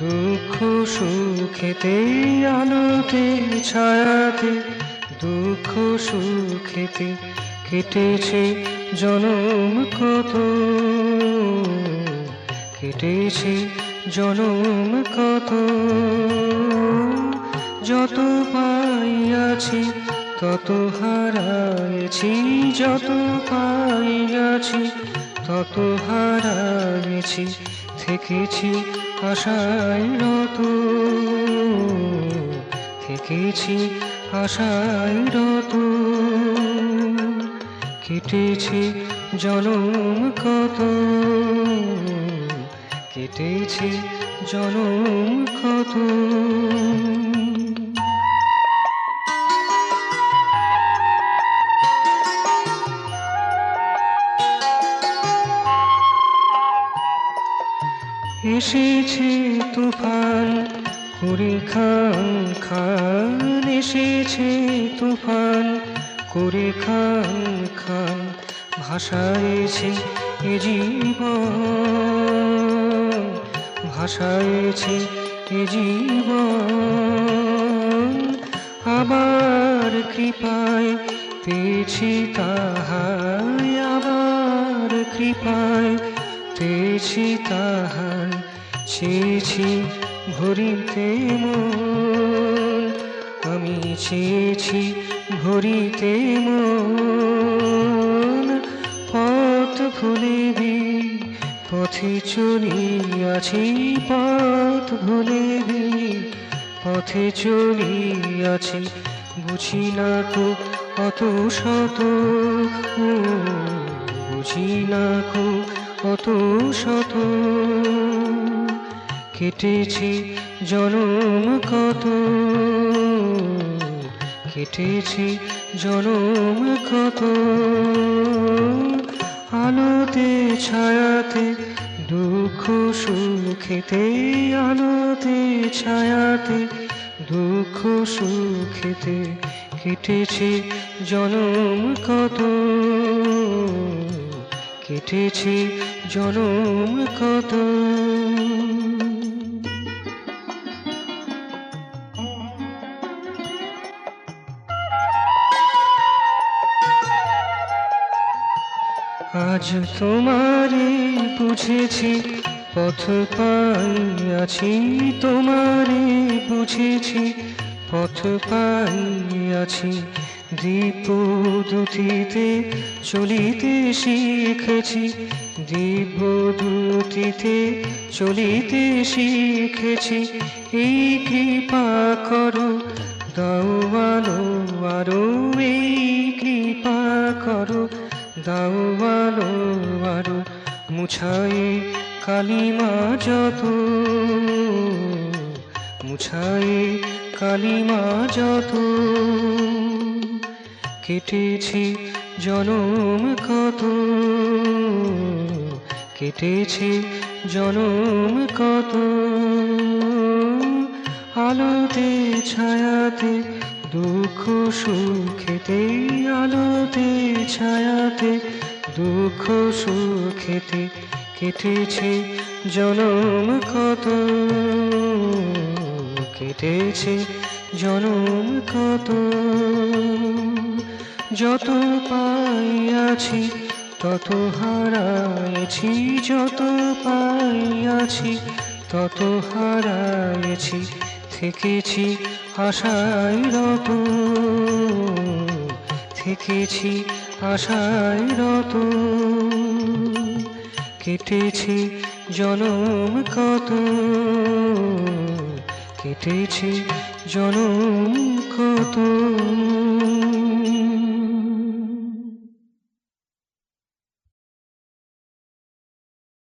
দুঃখ সুখেতে আলোতে ছায়াতে, দুঃখ সুখেতে কেটেছে জনম কত, কেটেছে জনম কত। যত পাইয়াছি তত হারায়েছি, যত পাইয়াছি তত হারায়েছি, থেকেছি আশায় রত, থেকেছি আশায় রত। কেটেছে জনম কত, কেটেছে জনম কত। এসেছে তুফান করে খান খান, এসেছে তুফান করে খান খান, ভাসায়েছে এ জীবন, ভাসায়েছে এ জীবন। আবার কৃপায় পেয়েছি তাহাই, আবার কৃপায় পেয়েছি তাহাই, চেয়েছি ভরিতে মন, আমি চেয়েছি ভরিতে মন। পথ ভুলে পথে চলিয়াছি, পথ ভুলে পথে চলিয়াছি, বুঝি না কো অত শত, বুঝি না কো অত শত। কেটেছে জনম কত, কেটেছে জনম কত। আলোতে ছায়াতে দুঃখ সুখেতে, আলোতে ছায়াতে দুঃখ সুখেতে কেটেছে জনম কত, কেটেছে জনম কত। আজ তোমারে বুঝেছি পথ পাইয়াছি, তোমারে বুঝেছি পথ পাইয়াছি, দিব্যদূতিতে চলিতে শিখেছি, দিব্যদূতিতে চলিতে শিখেছি। এই কৃপা করো দাও আলো আরো, এই কৃপা করো দাও আলো আরো, মুছায়ে কালিমা যত, মুছায়ে কালিমা যত। কেটেছে জনম কত, কেটেছে জনম কত। আলোতে ছায়াতে দুঃখ সুখেতে, আলোতে ছায়াতে দুঃখ সুখেতে কেটেছে জনম কত, কেটেছে জনম কত। যত পাইয়াছি তত হারায়েছি, যত পাইয়াছি তত হারায়েছি, থেকেছি আশায় রত, থেকেছি আশায় রত। কেটেছে জনম কত, কেটেছে জনম কত।